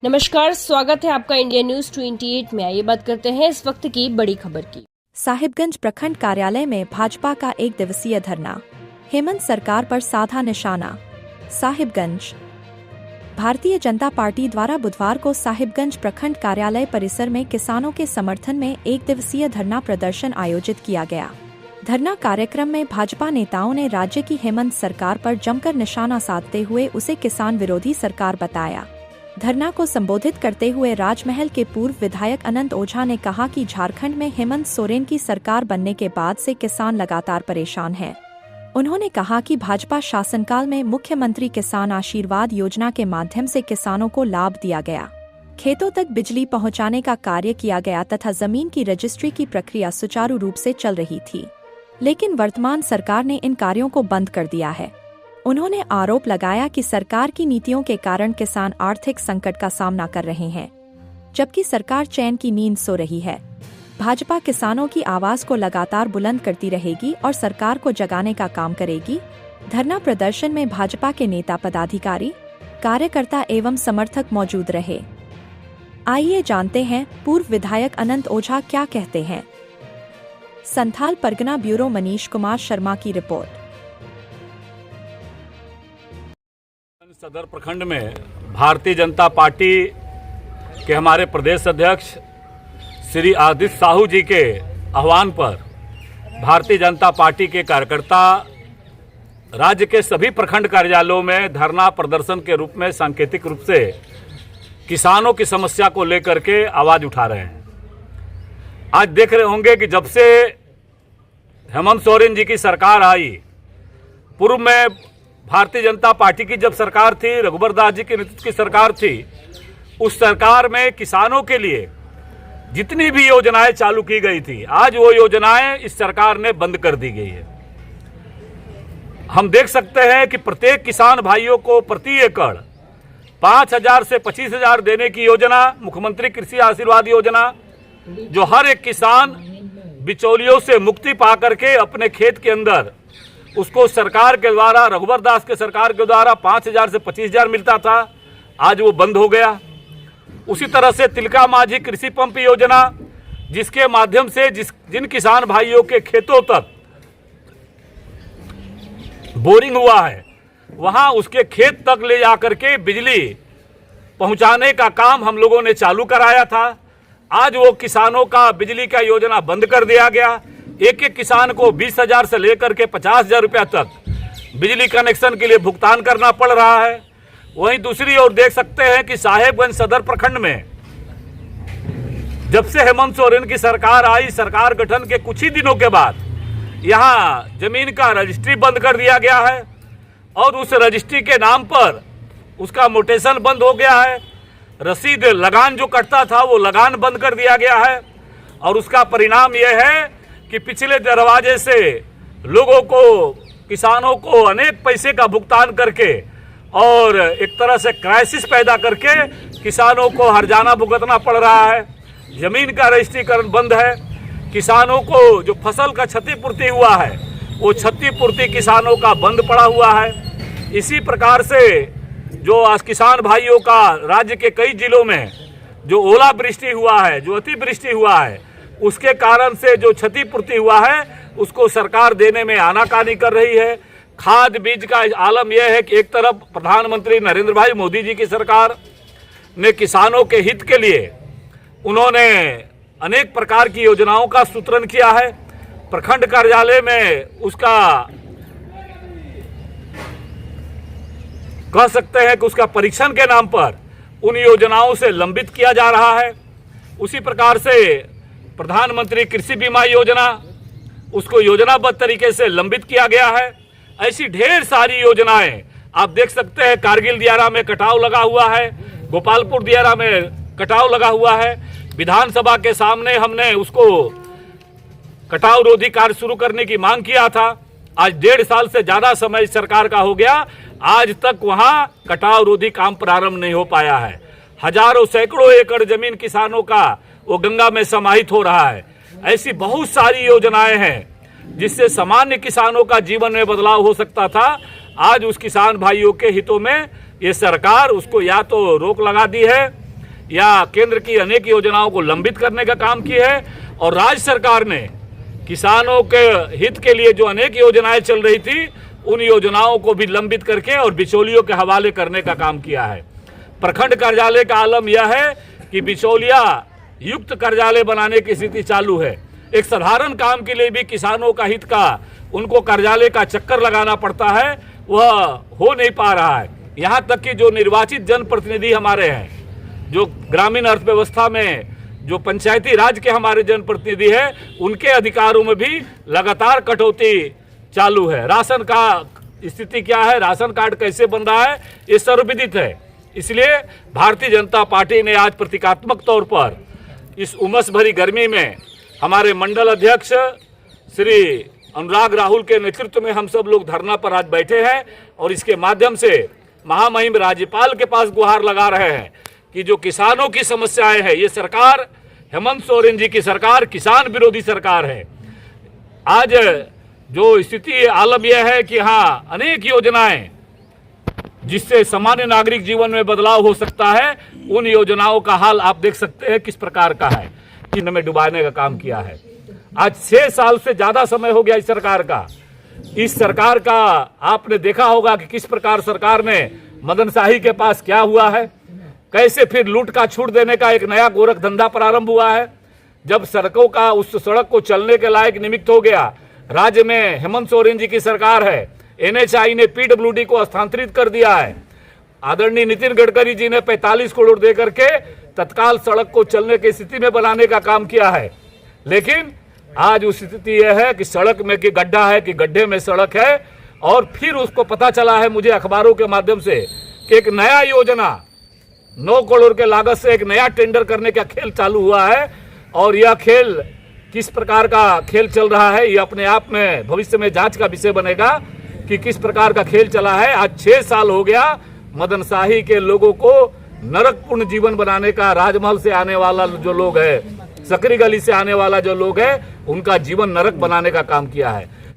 नमस्कार, स्वागत है आपका इंडिया न्यूज 28 में। आइए बात करते हैं इस वक्त की बड़ी खबर की। साहिबगंज प्रखंड कार्यालय में भाजपा का 1 दिवसीय धरना, हेमंत सरकार पर साधा निशाना। साहिबगंज भारतीय जनता पार्टी द्वारा बुधवार को साहिबगंज प्रखंड कार्यालय परिसर में किसानों के समर्थन में 1 दिवसीय धरना प्रदर्शन आयोजित किया गया। धरना कार्यक्रम में भाजपा नेताओं ने राज्य की हेमंत सरकार पर जमकर निशाना साधते हुए उसे किसान विरोधी सरकार बताया। धरना को संबोधित करते हुए राजमहल के पूर्व विधायक अनंत ओझा ने कहा कि झारखंड में हेमंत सोरेन की सरकार बनने के बाद से किसान लगातार परेशान हैं। उन्होंने कहा कि भाजपा शासनकाल में मुख्यमंत्री किसान आशीर्वाद योजना के माध्यम से किसानों को लाभ दिया गया, खेतों तक बिजली पहुंचाने का कार्य किया गया तथा जमीन की रजिस्ट्री की प्रक्रिया सुचारू रूप से चल रही थी, लेकिन वर्तमान सरकार ने इन कार्यों को बंद कर दिया है। उन्होंने आरोप लगाया कि सरकार की नीतियों के कारण किसान आर्थिक संकट का सामना कर रहे हैं, जबकि सरकार चैन की नींद सो रही है। भाजपा किसानों की आवाज को लगातार बुलंद करती रहेगी और सरकार को जगाने का काम करेगी। धरना प्रदर्शन में भाजपा के नेता, पदाधिकारी, कार्यकर्ता एवं समर्थक मौजूद रहे। आइए जानते हैं पूर्व विधायक अनंत ओझा क्या कहते हैं। संथाल परगना ब्यूरो मनीष कुमार शर्मा की रिपोर्ट। सदर प्रखंड में भारतीय जनता पार्टी के हमारे प्रदेश अध्यक्ष श्री आदित्य साहू जी के आह्वान पर भारतीय जनता पार्टी के कार्यकर्ता राज्य के सभी प्रखंड कार्यालयों में धरना प्रदर्शन के रूप में सांकेतिक रूप से किसानों की समस्या को लेकर के आवाज उठा रहे हैं। आज देख रहे होंगे कि जब से हेमंत सोरेन जी की सरकार आई, पूर्व में भारतीय जनता पार्टी की जब सरकार थी, रघुबर दास जी के नेतृत्व की सरकार थी, उस सरकार में किसानों के लिए जितनी भी योजनाएं चालू की गई थी, आज वो योजनाएं इस सरकार ने बंद कर दी गई है। हम देख सकते हैं कि प्रत्येक किसान भाइयों को प्रति एकड़ 5,000 से 25,000 देने की योजना, मुख्यमंत्री कृषि आशीर्वाद योजना, जो हर एक किसान बिचौलियों से मुक्ति पा करके अपने खेत के अंदर उसको सरकार के द्वारा, रघुबर दास के सरकार के द्वारा 5,000 से 25,000 मिलता था, आज वो बंद हो गया। उसी तरह से तिलका माझी कृषि पंप योजना, जिसके माध्यम से जिन किसान भाइयों के खेतों तक बोरिंग हुआ है, वहां उसके खेत तक ले जाकर के बिजली पहुंचाने का काम हम लोगों ने चालू कराया था। आज वो किसानों का बिजली का योजना बंद कर दिया गया। एक एक किसान को 20,000 से लेकर के 50,000 रुपया तक बिजली कनेक्शन के लिए भुगतान करना पड़ रहा है। वहीं दूसरी ओर देख सकते हैं कि साहेबगंज सदर प्रखंड में जब से हेमंत सोरेन की सरकार आई, सरकार गठन के कुछ ही दिनों के बाद यहां जमीन का रजिस्ट्री बंद कर दिया गया है और उस रजिस्ट्री के नाम पर उसका मोटेशन बंद हो गया है। रसीद लगान जो कटता था, वो लगान बंद कर दिया गया है और उसका परिणाम यह है कि पिछले दरवाजे से लोगों को, किसानों को अनेक पैसे का भुगतान करके और एक तरह से क्राइसिस पैदा करके किसानों को हर्जाना भुगतना पड़ रहा है। जमीन का रजिस्ट्रीकरण बंद है। किसानों को जो फसल का क्षतिपूर्ति हुआ है, वो क्षतिपूर्ति किसानों का बंद पड़ा हुआ है। इसी प्रकार से जो आज किसान भाइयों का राज्य के कई जिलों में जो ओलावृष्टि हुआ है, जो अतिवृष्टि हुआ है, उसके कारण से जो क्षतिपूर्ति हुआ है उसको सरकार देने में आनाकानी कर रही है। खाद बीज का आलम यह है कि एक तरफ प्रधानमंत्री नरेंद्र भाई मोदी जी की सरकार ने किसानों के हित के लिए उन्होंने अनेक प्रकार की योजनाओं का सूत्रण किया है। प्रखंड कार्यालय में उसका कह सकते हैं कि उसका परीक्षण के नाम पर उन योजनाओं से लंबित किया जा रहा है। उसी प्रकार से प्रधानमंत्री कृषि बीमा योजना, उसको योजनाबद्ध तरीके से लंबित किया गया है। ऐसी ढेर सारी योजनाएं आप देख सकते हैं। कारगिल दियारा में कटाव लगा हुआ है, गोपालपुर दियारा में कटाव लगा हुआ है। विधानसभा के सामने हमने उसको कटाव रोधी कार्य शुरू करने की मांग किया था। आज 1.5 साल से ज्यादा समय सरकार का हो गया, आज तक वहां कटाव रोधी काम प्रारंभ नहीं हो पाया है। हजारों सैकड़ों एकड़ जमीन किसानों का वो गंगा में समाहित हो रहा है। ऐसी बहुत सारी योजनाएं हैं जिससे सामान्य किसानों का जीवन में बदलाव हो सकता था। आज उस किसान भाइयों के हितों में ये सरकार उसको या तो रोक लगा दी है या केंद्र की अनेक योजनाओं को लंबित करने का काम किया है, और राज्य सरकार ने किसानों के हित के लिए जो अनेक योजनाएं चल रही थी उन योजनाओं को भी लंबित करके और बिचौलियों के हवाले करने का काम किया है। प्रखंड कार्यालय का आलम यह है कि बिचौलिया युक्त कार्यालय बनाने की स्थिति चालू है। एक साधारण काम के लिए भी किसानों का हित का उनको कार्यालय का चक्कर लगाना पड़ता है, वह हो नहीं पा रहा है। यहाँ तक कि जो निर्वाचित जनप्रतिनिधि हमारे हैं, जो ग्रामीण अर्थव्यवस्था में जो पंचायती राज के हमारे जनप्रतिनिधि हैं, उनके अधिकारों में भी लगातार कटौती चालू है। राशन का स्थिति क्या है, राशन कार्ड कैसे बन रहा है, ये सर्वविदित है। इसलिए भारतीय जनता पार्टी ने आज प्रतीकात्मक तौर पर इस उमस भरी गर्मी में हमारे मंडल अध्यक्ष श्री अनुराग राहुल के नेतृत्व में हम सब लोग धरना पर आज बैठे हैं, और इसके माध्यम से महामहिम राज्यपाल के पास गुहार लगा रहे हैं कि जो किसानों की समस्याएं हैं, ये सरकार हेमंत सोरेन जी की सरकार किसान विरोधी सरकार है। आज जो स्थिति आलम यह है कि हाँ, अनेक योजनाएं जिससे सामान्य नागरिक जीवन में बदलाव हो सकता है, उन योजनाओं का हाल आप देख सकते हैं किस प्रकार का है, इनमें डुबाने का काम किया है। आज 6 साल से ज्यादा समय हो गया इस सरकार का। इस सरकार का आपने देखा होगा कि किस प्रकार सरकार ने मदन शाही के पास क्या हुआ है, कैसे फिर लूट का छूट देने का एक नया गोरख धंधा प्रारंभ हुआ है। जब सड़कों का उस सड़क को चलने के लायक निमित्त हो गया, राज्य में हेमंत सोरेन जी की सरकार है, NHAI ने PWD को स्थानांतरित कर दिया है। आदरणीय नितिन गडकरी जी ने 45 करोड़ दे करके तत्काल सड़क को चलने की स्थिति में बनाने का काम किया है। लेकिन आज उस स्थिति यह है कि सड़क में कि गड्ढा है कि गड्ढे में सड़क है, और फिर उसको पता चला है मुझे अखबारों के माध्यम से कि एक नया योजना 9 करोड़ के लागत से एक नया टेंडर करने का खेल चालू हुआ है। और यह खेल किस प्रकार का खेल चल रहा है, ये अपने आप में भविष्य में जांच का विषय बनेगा कि किस प्रकार का खेल चला है। आज 6 साल हो गया मदन शाही के लोगों को नरकपूर्ण जीवन बनाने का। राजमहल से आने वाला जो लोग है, सकरी गली से आने वाला जो लोग है, उनका जीवन नरक बनाने का काम किया है।